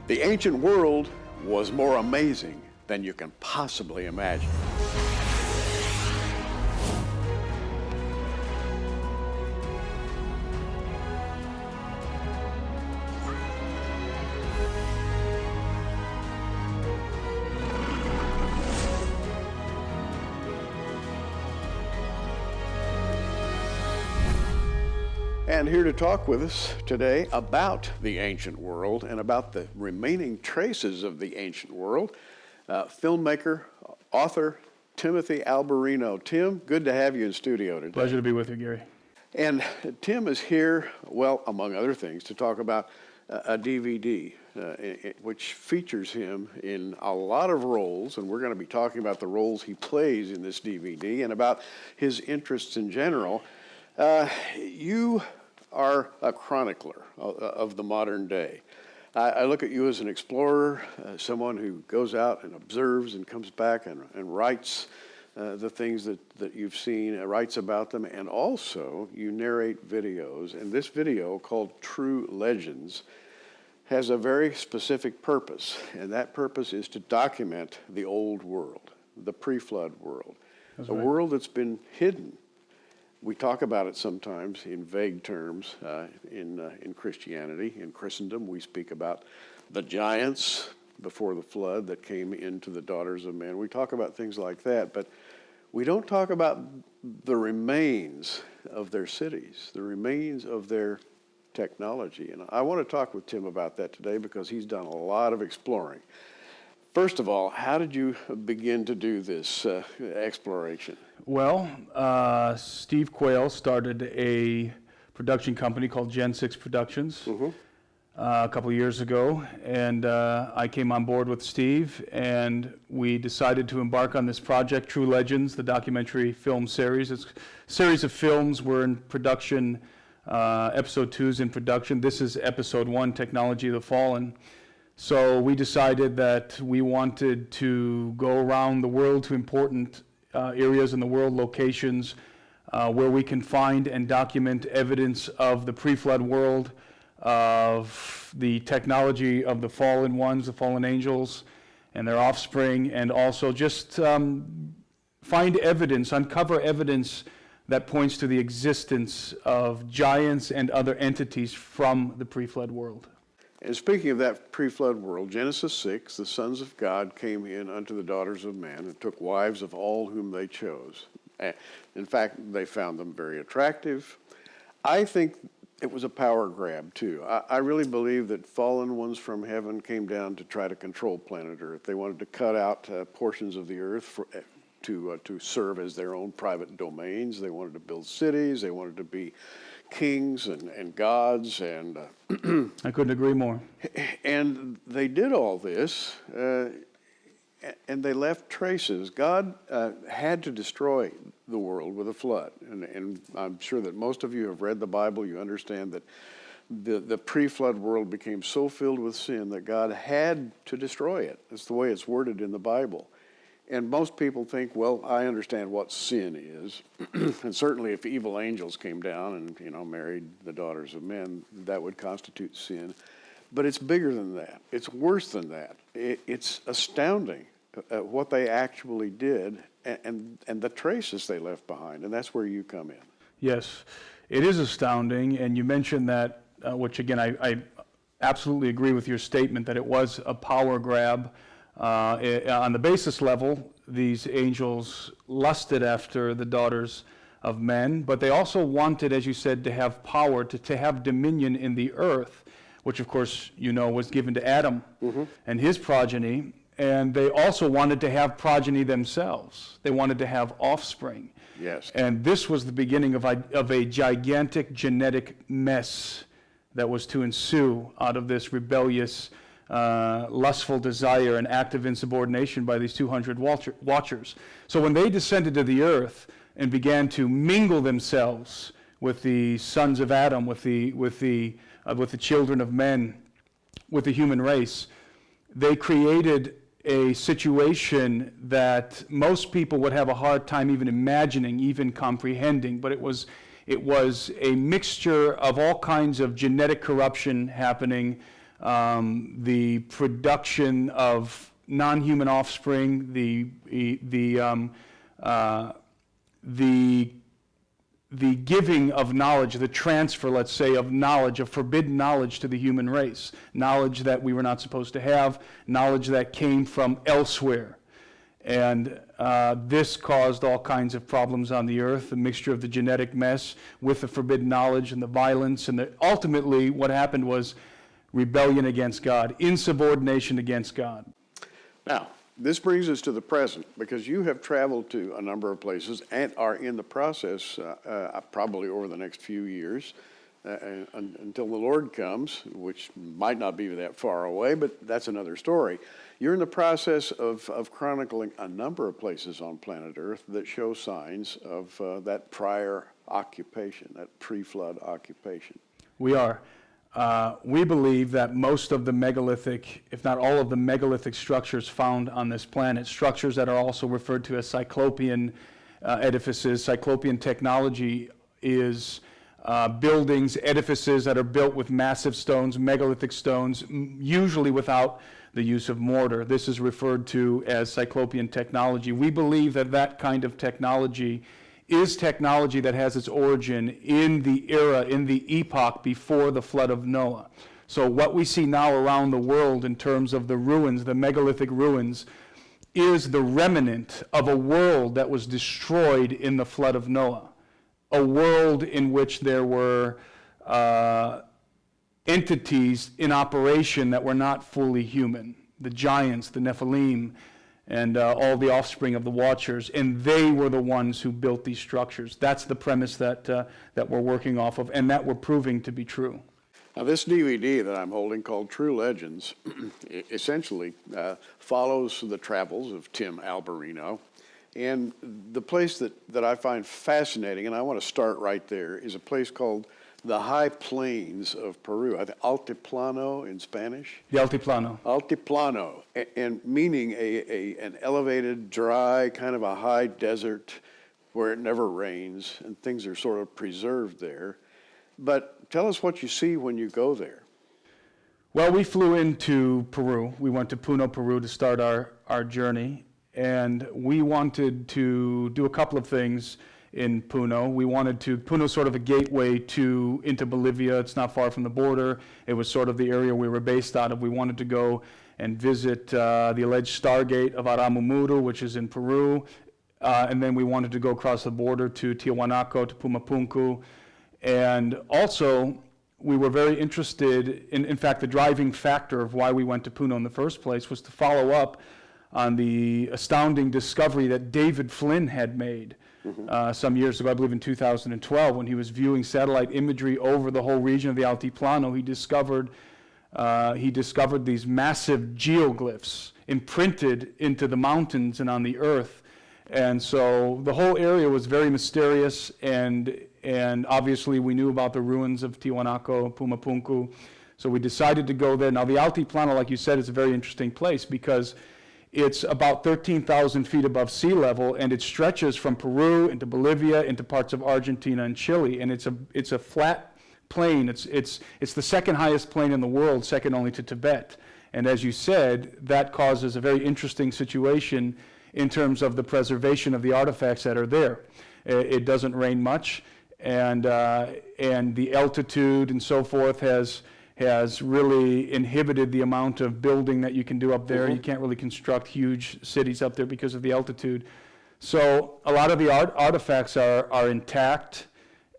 The ancient world was more amazing than you can possibly imagine. And here to talk with us today about the ancient world and about the remaining traces of the ancient world, filmmaker, author, Timothy Alberino. Tim, good to have you in studio today. Pleasure to be with you, Gary. And Tim is here, well, among other things, to talk about a DVD, which features him in a lot of roles, and we're going to be talking about the roles he plays in this DVD and about his interests in general. You are a chronicler of the modern day. I look at you as an explorer, someone who goes out and observes and comes back and writes the things that you've seen, writes about them, and also you narrate videos. And this video, called True Legends, has a very specific purpose, and that purpose is to document the old world, the pre-flood world, a world that's been hidden. We talk about it sometimes in vague terms in Christianity. In Christendom, we speak about the giants before the flood that came into the daughters of men. We talk about things like that, but we don't talk about the remains of their cities, the remains of their technology. And I want to talk with Tim about that today because he's done a lot of exploring. First of all, how did you begin to do this exploration? Well, Steve Quayle started a production company called Gen 6 Productions a couple of years ago, and I came on board with Steve, and we decided to embark on this project, True Legends, the documentary film series. It's a series of films. We're in production, episode 2 is in production. This is episode 1, Technology of the Fallen. So we decided that we wanted to go around the world to important areas in the world, locations where we can find and document evidence of the pre-flood world, of the technology of the fallen ones, the fallen angels and their offspring, and also just find evidence, uncover evidence that points to the existence of giants and other entities from the pre-flood world. And speaking of that pre-flood world, Genesis 6, the sons of God came in unto the daughters of men and took wives of all whom they chose. In fact, they found them very attractive. I think it was a power grab, too. I really believe that fallen ones from heaven came down to try to control planet Earth. They wanted to cut out portions of the Earth to serve as their own private domains. They wanted to build cities. They wanted to be kings and gods, and I couldn't agree more. And they did all this, and they left traces. God had to destroy the world with a flood, and I'm sure that most of you have read the Bible. You understand that the pre-flood world became so filled with sin that God had to destroy it. That's the way it's worded in the Bible. And most people think, well, I understand what sin is. And certainly if evil angels came down and, married the daughters of men, that would constitute sin. But it's bigger than that. It's worse than that. It's astounding what they actually did and the traces they left behind. And that's where you come in. Yes, it is astounding. And you mentioned that, which again, I absolutely agree with your statement that it was a power grab. On the basis level, these angels lusted after the daughters of men, but they also wanted, as you said, to have power, to have dominion in the earth, which of course was given to Adam and his progeny, and they also wanted to have progeny themselves. They wanted to have offspring. Yes. And this was the beginning of a gigantic genetic mess that was to ensue out of this rebellious lustful desire and active insubordination by these 200 watchers. So when they descended to the earth and began to mingle themselves with the sons of Adam, with the children of men, with the human race, they created a situation that most people would have a hard time even imagining, even comprehending. But it was a mixture of all kinds of genetic corruption happening, the production of non-human offspring, the giving of knowledge, the transfer, let's say, of knowledge, of forbidden knowledge to the human race, knowledge that we were not supposed to have, knowledge that came from elsewhere. And this caused all kinds of problems on the earth, a mixture of the genetic mess with the forbidden knowledge and the violence. And ultimately, what happened was rebellion against God, insubordination against God. Now, this brings us to the present, because you have traveled to a number of places and are in the process, probably over the next few years, until the Lord comes, which might not be that far away, but that's another story. You're in the process of chronicling a number of places on planet Earth that show signs of that prior occupation, that pre-flood occupation. We are. We believe that most of the megalithic, if not all of the megalithic structures found on this planet, structures that are also referred to as cyclopean edifices, cyclopean technology is buildings, edifices that are built with massive stones, megalithic stones, usually without the use of mortar. This is referred to as cyclopean technology. We believe that that kind of technology is technology that has its origin in the era, in the epoch before the flood of Noah. So what we see now around the world in terms of the ruins, the megalithic ruins, is the remnant of a world that was destroyed in the flood of Noah. A world in which there were entities in operation that were not fully human. The giants, the Nephilim, and all the offspring of the Watchers, and they were the ones who built these structures. That's the premise that we're working off of, and that we're proving to be true. Now, this DVD that I'm holding, called True Legends, essentially follows the travels of Tim Alberino. And the place that I find fascinating, and I want to start right there, is a place called the High Plains of Peru. I think Altiplano in Spanish. The Altiplano. Altiplano, and meaning an elevated, dry, kind of a high desert where it never rains, and things are sort of preserved there. But tell us what you see when you go there. Well, we flew into Peru. We went to Puno, Peru to start our journey, and we wanted to do a couple of things in Puno. Puno's sort of a gateway into Bolivia. It's not far from the border. It was sort of the area we were based out of. We wanted to go and visit the alleged Stargate of Aramumuru, which is in Peru. And then we wanted to go across the border to Tiahuanaco, to Pumapunku. And also, we were very interested in fact, the driving factor of why we went to Puno in the first place was to follow up on the astounding discovery that David Flynn had made some years ago, I believe in 2012, when he was viewing satellite imagery over the whole region of the Altiplano. He discovered these massive geoglyphs imprinted into the mountains and on the earth. And so the whole area was very mysterious, and obviously we knew about the ruins of Tiahuanaco, Pumapunku, so we decided to go there. Now the Altiplano, like you said, is a very interesting place because it's about 13,000 feet above sea level, and it stretches from Peru into Bolivia, into parts of Argentina and Chile, and it's a flat plain. It's the second highest plain in the world, second only to Tibet. And as you said, that causes a very interesting situation in terms of the preservation of the artifacts that are there. It doesn't rain much, and the altitude and so forth has really inhibited the amount of building that you can do up there. You can't really construct huge cities up there because of the altitude. So a lot of the artifacts are intact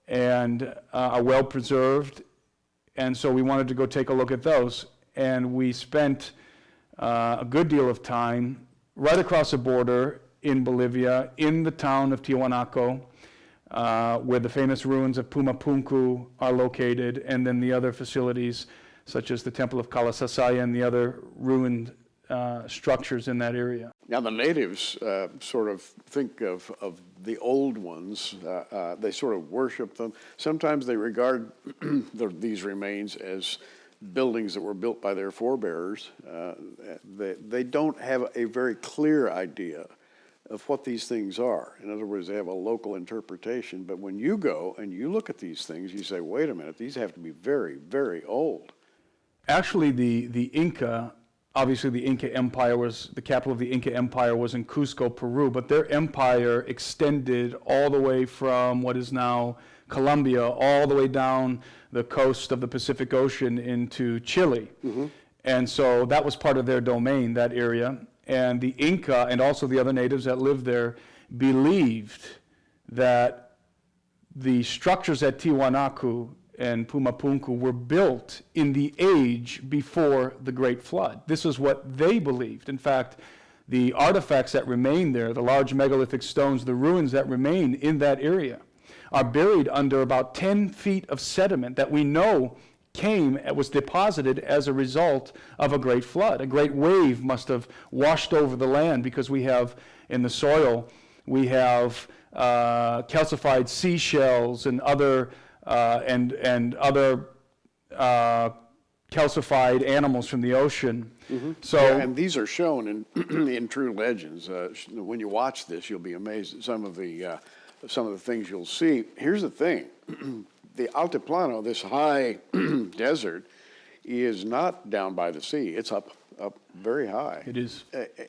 and are well preserved, and so we wanted to go take a look at those. And we spent a good deal of time right across the border in Bolivia, in the town of Tiahuanaco, where the famous ruins of Pumapunku are located, and then the other facilities such as the Temple of Kalasasaya and the other ruined structures in that area. Now the natives sort of think of the old ones. They sort of worship them. Sometimes they regard these remains as buildings that were built by their forebears. They don't have a very clear idea of what these things are. In other words, they have a local interpretation. But when you go and you look at these things, you say, wait a minute, these have to be very, very old. Actually, the Inca, obviously the Inca Empire was, the capital of the Inca Empire was in Cusco, Peru, but their empire extended all the way from what is now Colombia, all the way down the coast of the Pacific Ocean into Chile. And so that was part of their domain, that area. And the Inca and also the other natives that lived there believed that the structures at Tiwanaku and Pumapunku were built in the age before the Great Flood. This is what they believed. In fact, the artifacts that remain there, the large megalithic stones, the ruins that remain in that area, are buried under about 10 feet of sediment that we know was deposited as a result of a great flood. A great wave must have washed over the land, because we have in the soil, we have calcified seashells and other calcified animals from the ocean. So, Yeah, and these are shown in in True Legends. When you watch this, you'll be amazed at some of the things you'll see. Here's the thing: the Altiplano, this high desert, is not down by the sea. It's up very high. it is.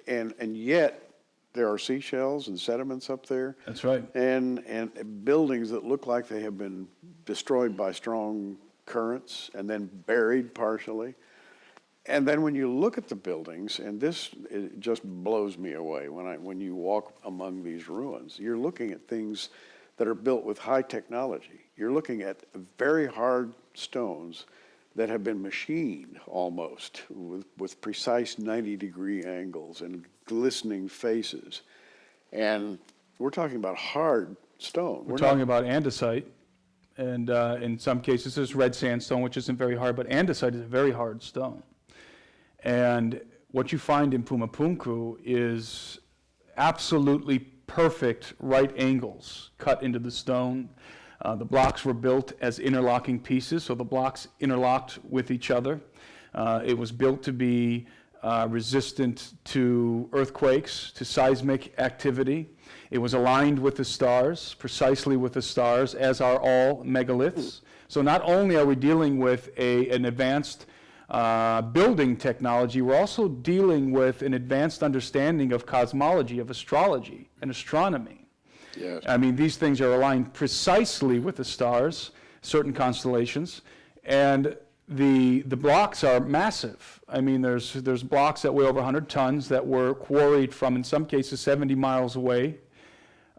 And yet there are seashells and sediments up there. That's right. And buildings that look like they have been destroyed by strong currents and then buried partially. And then when you look at the buildings, and it just blows me away when you walk among these ruins, you're looking at things that are built with high technology. You're looking at very hard stones that have been machined almost with precise 90-degree angles and glistening faces. And we're talking about hard stone. We're talking about andesite, and in some cases there's red sandstone, which isn't very hard, but andesite is a very hard stone. And what you find in Pumapunku is absolutely perfect right angles cut into the stone. The blocks were built as interlocking pieces, so the blocks interlocked with each other. It was built to be resistant to earthquakes, to seismic activity. It was aligned with the stars, precisely with the stars, as are all megaliths. So not only are we dealing with an advanced building technology, we're also dealing with an advanced understanding of cosmology, of astrology and astronomy. Yes. I mean, these things are aligned precisely with the stars, certain constellations, and the blocks are massive. I mean, there's blocks that weigh over 100 tons that were quarried from, in some cases, 70 miles away.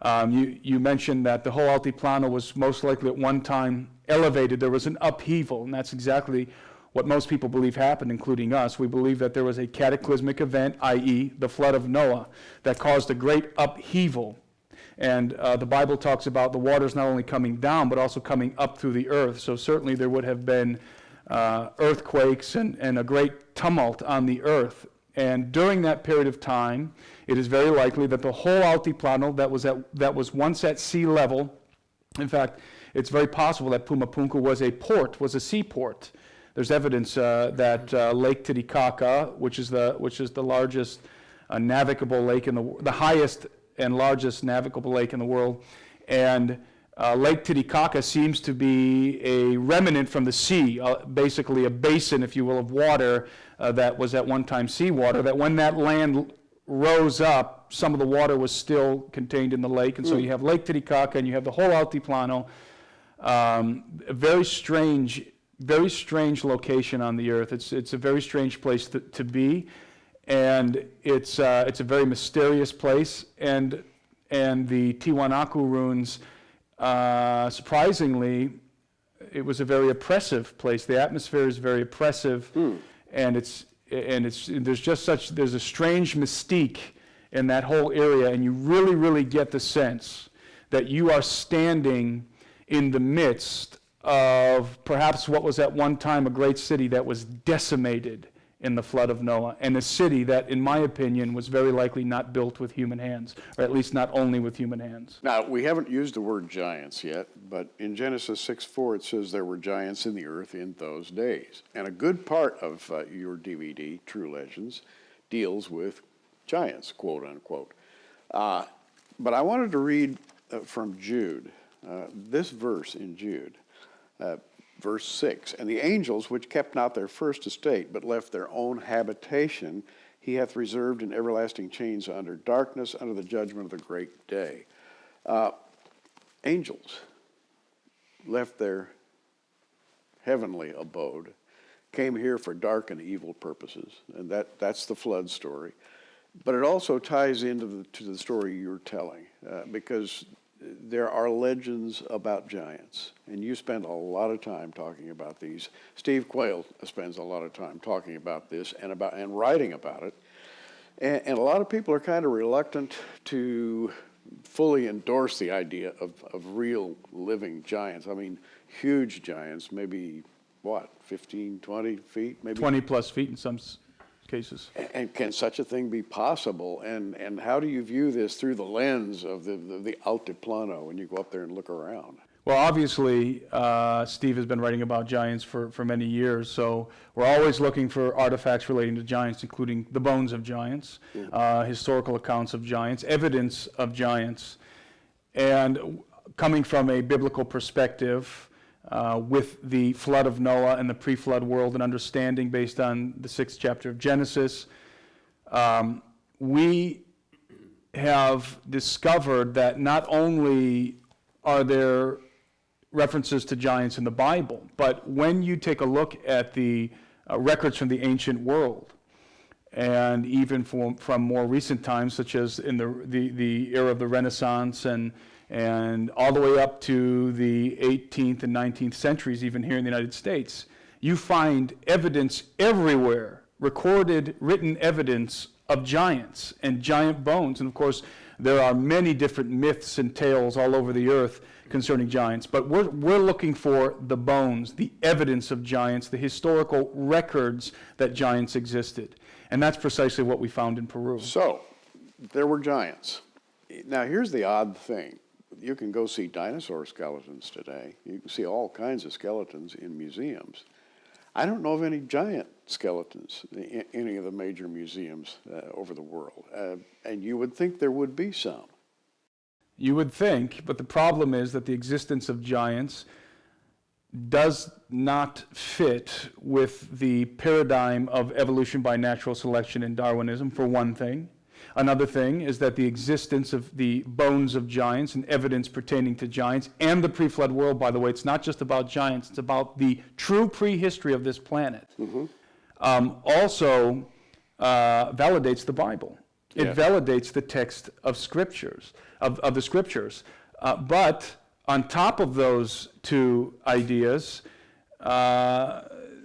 You mentioned that the whole Altiplano was most likely at one time elevated. There was an upheaval, and that's exactly what most people believe happened, including us. We believe that there was a cataclysmic event, i.e. the flood of Noah, that caused a great upheaval. And the Bible talks about the waters not only coming down, but also coming up through the earth. So certainly there would have been earthquakes and a great tumult on the earth. And during that period of time, it is very likely that the whole Altiplano that was once at sea level, in fact, it's very possible that Pumapunku was a seaport. There's evidence that Lake Titicaca, which is the largest navigable lake the highest and largest navigable lake in the world, and Lake Titicaca seems to be a remnant from the sea, basically a basin, if you will, of water that was at one time seawater, that when that land rose up, some of the water was still contained in the lake, and so you have Lake Titicaca and you have the whole Altiplano. A very strange location on the earth. It's a very strange place to be, and it's a very mysterious place. And the Tiwanaku ruins, surprisingly, it was a very oppressive place. The atmosphere is very oppressive, and there's a strange mystique in that whole area, and you really get the sense that you are standing in the midst of perhaps what was at one time a great city that was decimated in the flood of Noah, and a city that, in my opinion, was very likely not built with human hands, or at least not only with human hands. Now, we haven't used the word giants yet, but in Genesis 6:4 it says there were giants in the earth in those days. And a good part of your DVD, True Legends, deals with giants, quote unquote. But I wanted to read from Jude, this verse in Jude. verse 6, and the angels which kept not their first estate, but left their own habitation, he hath reserved in everlasting chains under darkness, under the judgment of the great day. Angels left their heavenly abode, came here for dark and evil purposes, and that's the flood story. But it also ties into the story you're telling, because there are legends about giants, and you spend a lot of time talking about these. Steve Quayle spends a lot of time talking about this and writing about it, and a lot of people are kind of reluctant to fully endorse the idea of real living giants. I mean, huge giants, maybe, 15, 20 feet? Maybe 20 plus feet in some cases. And can such a thing be possible? And how do you view this through the lens of the Altiplano when you go up there and look around? Well, obviously, Steve has been writing about giants for many years, so we're always looking for artifacts relating to giants, including the bones of giants, historical accounts of giants, evidence of giants. And coming from a biblical perspective, with the flood of Noah and the pre-flood world and understanding based on the 6th chapter of Genesis, we have discovered that not only are there references to giants in the Bible, but when you take a look at the records from the ancient world, and even from more recent times, such as in the era of the Renaissance and all the way up to the 18th and 19th centuries, even here in the United States, you find evidence everywhere, recorded, written evidence of giants and giant bones. And of course, there are many different myths and tales all over the earth concerning giants, but we're looking for the bones, the evidence of giants, the historical records that giants existed. And that's precisely what we found in Peru. So, there were giants. Now, here's the odd thing. You can go see dinosaur skeletons today. You can see all kinds of skeletons in museums. I don't know of any giant skeletons in any of the major museums over the world. And you would think there would be some. You would think, but the problem is that the existence of giants does not fit with the paradigm of evolution by natural selection in Darwinism, for one thing. Another thing is that the existence of the bones of giants and evidence pertaining to giants and the pre-flood world, by the way, it's not just about giants, it's about the true prehistory of this planet, also validates the Bible. It validates the text of scriptures, of the scriptures. But on top of those two ideas,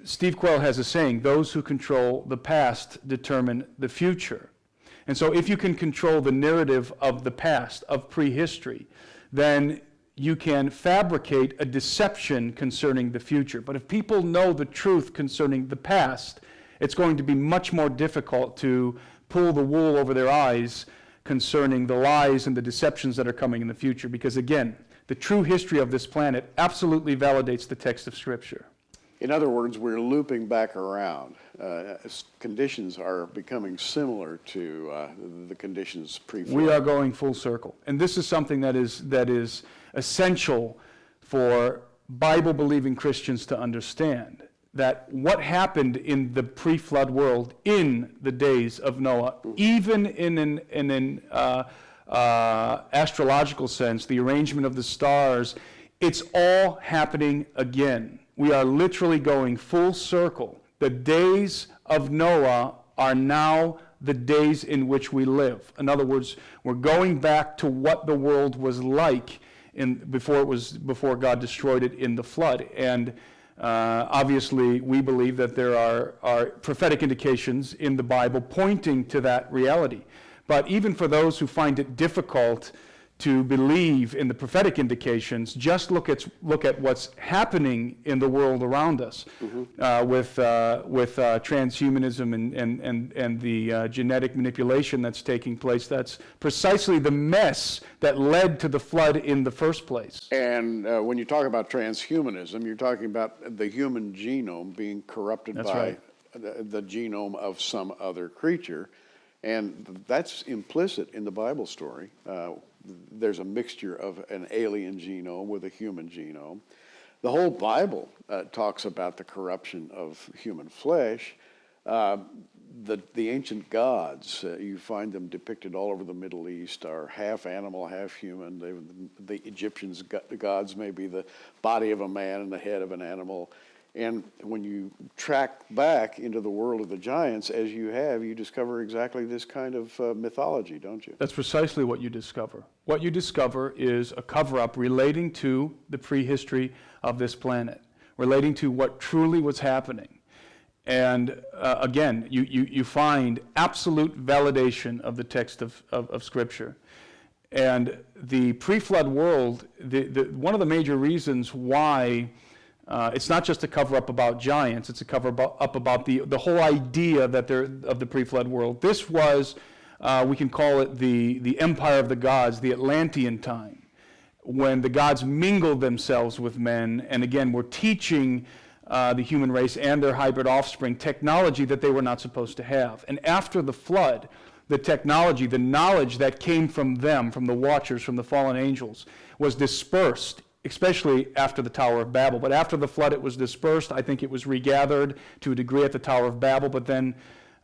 Steve Quayle has a saying, those who control the past determine the future. And so if you can control the narrative of the past, of prehistory, then you can fabricate a deception concerning the future. But if people know the truth concerning the past, it's going to be much more difficult to pull the wool over their eyes concerning the lies and the deceptions that are coming in the future. Because again, the true history of this planet absolutely validates the text of Scripture. In other words, we're looping back around. Conditions are becoming similar to the conditions pre-flood. We are going full circle. And this is something that is essential for Bible-believing Christians to understand, that what happened in the pre-flood world in the days of Noah, even in an astrological sense, the arrangement of the stars, it's all happening again. We are literally going full circle. The days of Noah are now the days in which we live. In other words, we're going back to what the world was like before God destroyed it in the flood. And obviously, we believe that there are prophetic indications in the Bible pointing to that reality. But even for those who find it difficult to believe in the prophetic indications, just look at what's happening in the world around us, with transhumanism and the genetic manipulation that's taking place. That's precisely the mess that led to the flood in the first place. And when you talk about transhumanism, you're talking about the human genome being corrupted by the genome of some other creature. And that's implicit in the Bible story. There's a mixture of an alien genome with a human genome. The whole Bible talks about the corruption of human flesh. The ancient gods, you find them depicted all over the Middle East, are half animal, half human. The Egyptians' gods may be the body of a man and the head of an animal. And when you track back into the world of the giants, as you have, you discover exactly this kind of mythology, don't you? That's precisely what you discover. What you discover is a cover-up relating to the prehistory of this planet, relating to what truly was happening. And again, you find absolute validation of the text of Scripture. And the pre-flood world, one of the major reasons why it's not just a cover-up about giants, it's a cover-up about the whole idea that of the pre-flood world. This was, we can call it the empire of the gods, the Atlantean time, when the gods mingled themselves with men, and again, were teaching the human race and their hybrid offspring technology that they were not supposed to have. And after the flood, the technology, the knowledge that came from them, from the watchers, from the fallen angels, was dispersed, especially after the Tower of Babel. But after the flood, it was dispersed. I think it was regathered to a degree at the Tower of Babel, but then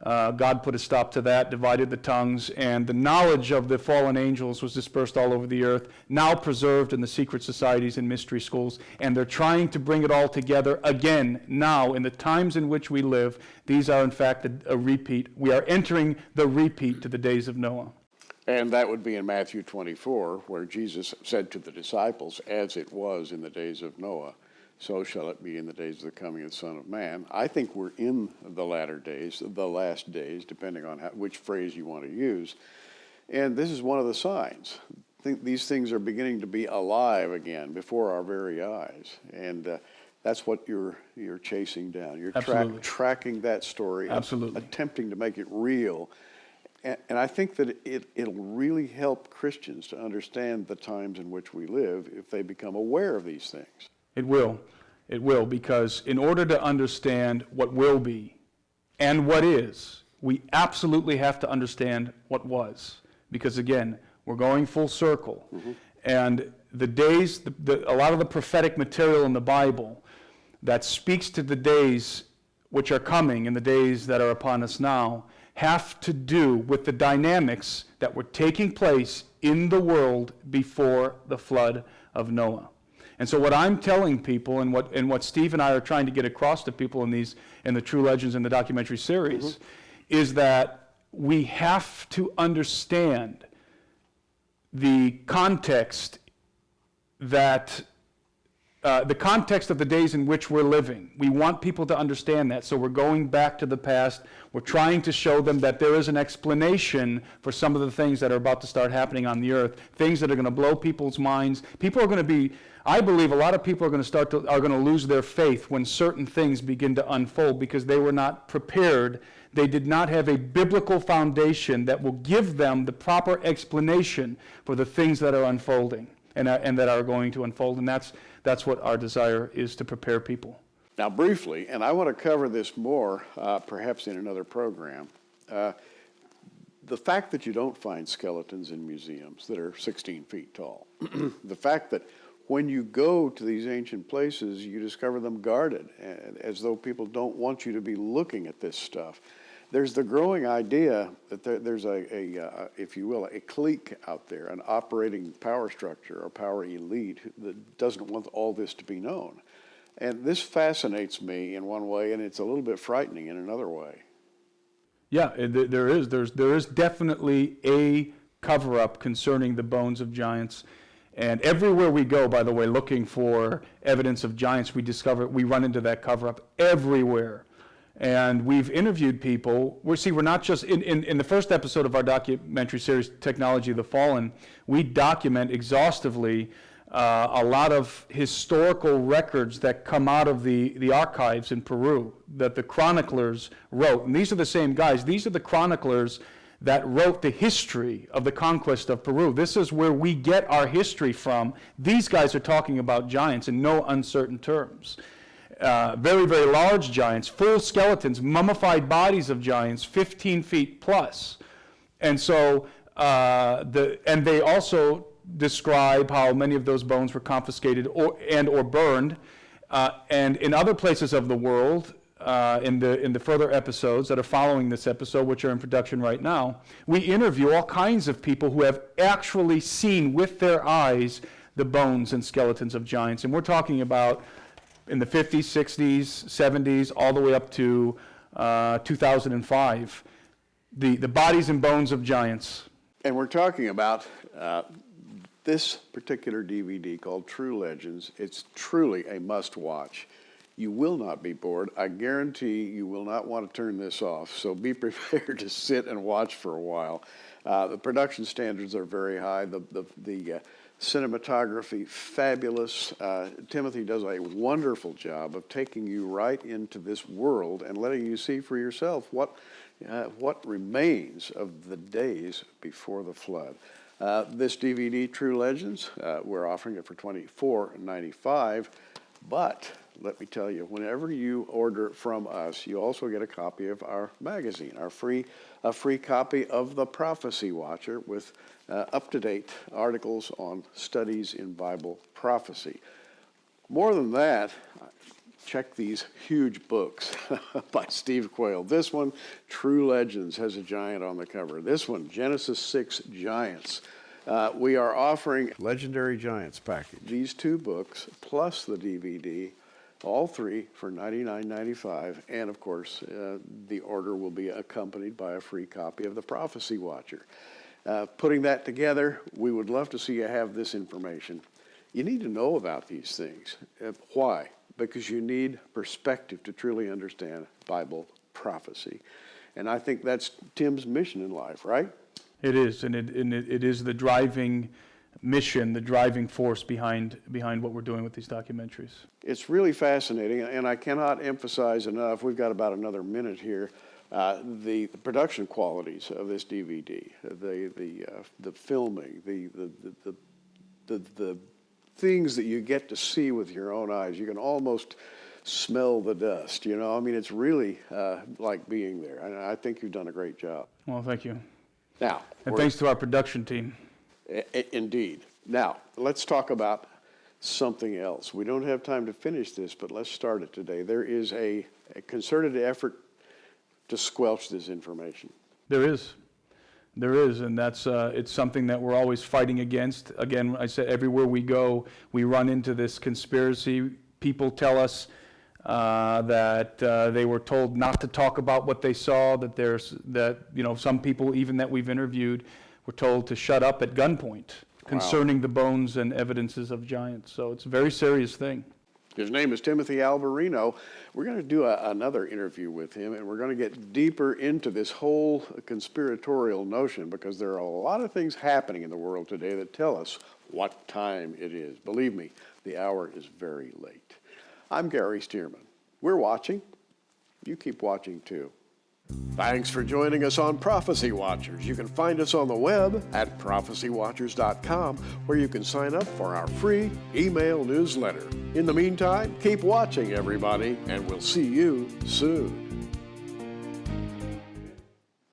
God put a stop to that, divided the tongues, and the knowledge of the fallen angels was dispersed all over the earth, now preserved in the secret societies and mystery schools, and they're trying to bring it all together again now in the times in which we live. These are, in fact, a repeat. We are entering the repeat to the days of Noah. And that would be in Matthew 24, where Jesus said to the disciples, as it was in the days of Noah, so shall it be in the days of the coming of the Son of Man. I think we're in the latter days, the last days, depending on which phrase you want to use. And this is one of the signs. I think these things are beginning to be alive again before our very eyes. And that's what you're chasing down. You're tracking that story, Absolutely. Attempting to make it real. And I think that it'll really help Christians to understand the times in which we live if they become aware of these things. It will. It will, because in order to understand what will be and what is, we absolutely have to understand what was. Because again, we're going full circle. Mm-hmm. And the days, a lot of the prophetic material in the Bible that speaks to the days which are coming and the days that are upon us now have to do with the dynamics that were taking place in the world before the flood of Noah. And so what I'm telling people, and what Steve and I are trying to get across to people in the True Legends and the documentary series, mm-hmm. is that we have to understand the context the context of the days in which we're living. We want people to understand that, so we're going back to the past. We're trying to show them that there is an explanation for some of the things that are about to start happening on the earth, things that are going to blow people's minds. People are going to be, I believe a lot of people are going to lose their faith when certain things begin to unfold because they were not prepared. They did not have a biblical foundation that will give them the proper explanation for the things that are unfolding and that are going to unfold. And that's what our desire is, to prepare people. Now, briefly, and I want to cover this more, perhaps in another program, the fact that you don't find skeletons in museums that are 16 feet tall, the fact that when you go to these ancient places, you discover them guarded, as though people don't want you to be looking at this stuff. There's the growing idea that there's if you will, a clique out there, an operating power structure or power elite that doesn't want all this to be known. And this fascinates me in one way, and it's a little bit frightening in another way. Yeah, there is definitely a cover-up concerning the bones of giants. And everywhere we go, by the way, looking for evidence of giants, we run into that cover-up everywhere. And we've interviewed people. We're not just, in the first episode of our documentary series, Technology of the Fallen, we document exhaustively a lot of historical records that come out of the archives in Peru that the chroniclers wrote. And these are the same guys. These are the chroniclers that wrote the history of the conquest of Peru. This is where we get our history from. These guys are talking about giants in no uncertain terms. Very, very large giants, full skeletons, mummified bodies of giants, 15 feet plus. And so, and they also describe how many of those bones were confiscated or burned, And in other places of the world, in the further episodes that are following this episode, which are in production right now, we interview all kinds of people who have actually seen with their eyes the bones and skeletons of giants. And we're talking about in the 50s, 60s, 70s, all the way up to 2005, the bodies and bones of giants. And we're talking about this particular DVD called True Legends. It's truly a must-watch. You will not be bored. I guarantee you will not want to turn this off, so be prepared to sit and watch for a while. The production standards are very high. The cinematography, fabulous. Timothy does a wonderful job of taking you right into this world and letting you see for yourself what remains of the days before the flood. This DVD, True Legends, we're offering it for $24.95, but let me tell you, whenever you order from us, you also get a copy of our magazine, a free copy of The Prophecy Watcher with up-to-date articles on studies in Bible prophecy. More than that, check these huge books by Steve Quayle. This one, True Legends, has a giant on the cover. This one, Genesis 6 Giants. We are offering Legendary Giants package. These two books, plus the DVD, all three for $99.95, and of course, the order will be accompanied by a free copy of The Prophecy Watcher. Putting that together, we would love to see you have this information. You need to know about these things. Why? Because you need perspective to truly understand Bible prophecy. And I think that's Tim's mission in life, right? It is, and it is the driving mission, the driving force behind what we're doing with these documentaries. It's really fascinating, and I cannot emphasize enough, we've got about another minute here, the production qualities of this DVD, the filming, the things that you get to see with your own eyes. You can almost smell the dust, you know? I mean, it's really like being there, and I think you've done a great job. Well, thank you. Now, and thanks to our production team. Indeed. Now, let's talk about something else. We don't have time to finish this, but let's start it today. There is a concerted effort to squelch this information. There is, and that's it's something that we're always fighting against. Again, I said everywhere we go, we run into this conspiracy. People tell us that they were told not to talk about what they saw. That some people, even that we've interviewed, were told to shut up at gunpoint concerning the bones and evidences of giants. So it's a very serious thing. His name is Timothy Alberino. We're going to do another interview with him, and we're going to get deeper into this whole conspiratorial notion, because there are a lot of things happening in the world today that tell us what time it is. Believe me, the hour is very late. I'm Gary Stearman. We're watching. You keep watching too. Thanks for joining us on Prophecy Watchers. You can find us on the web at prophecywatchers.com, where you can sign up for our free email newsletter. In the meantime, keep watching, everybody, and we'll see you soon.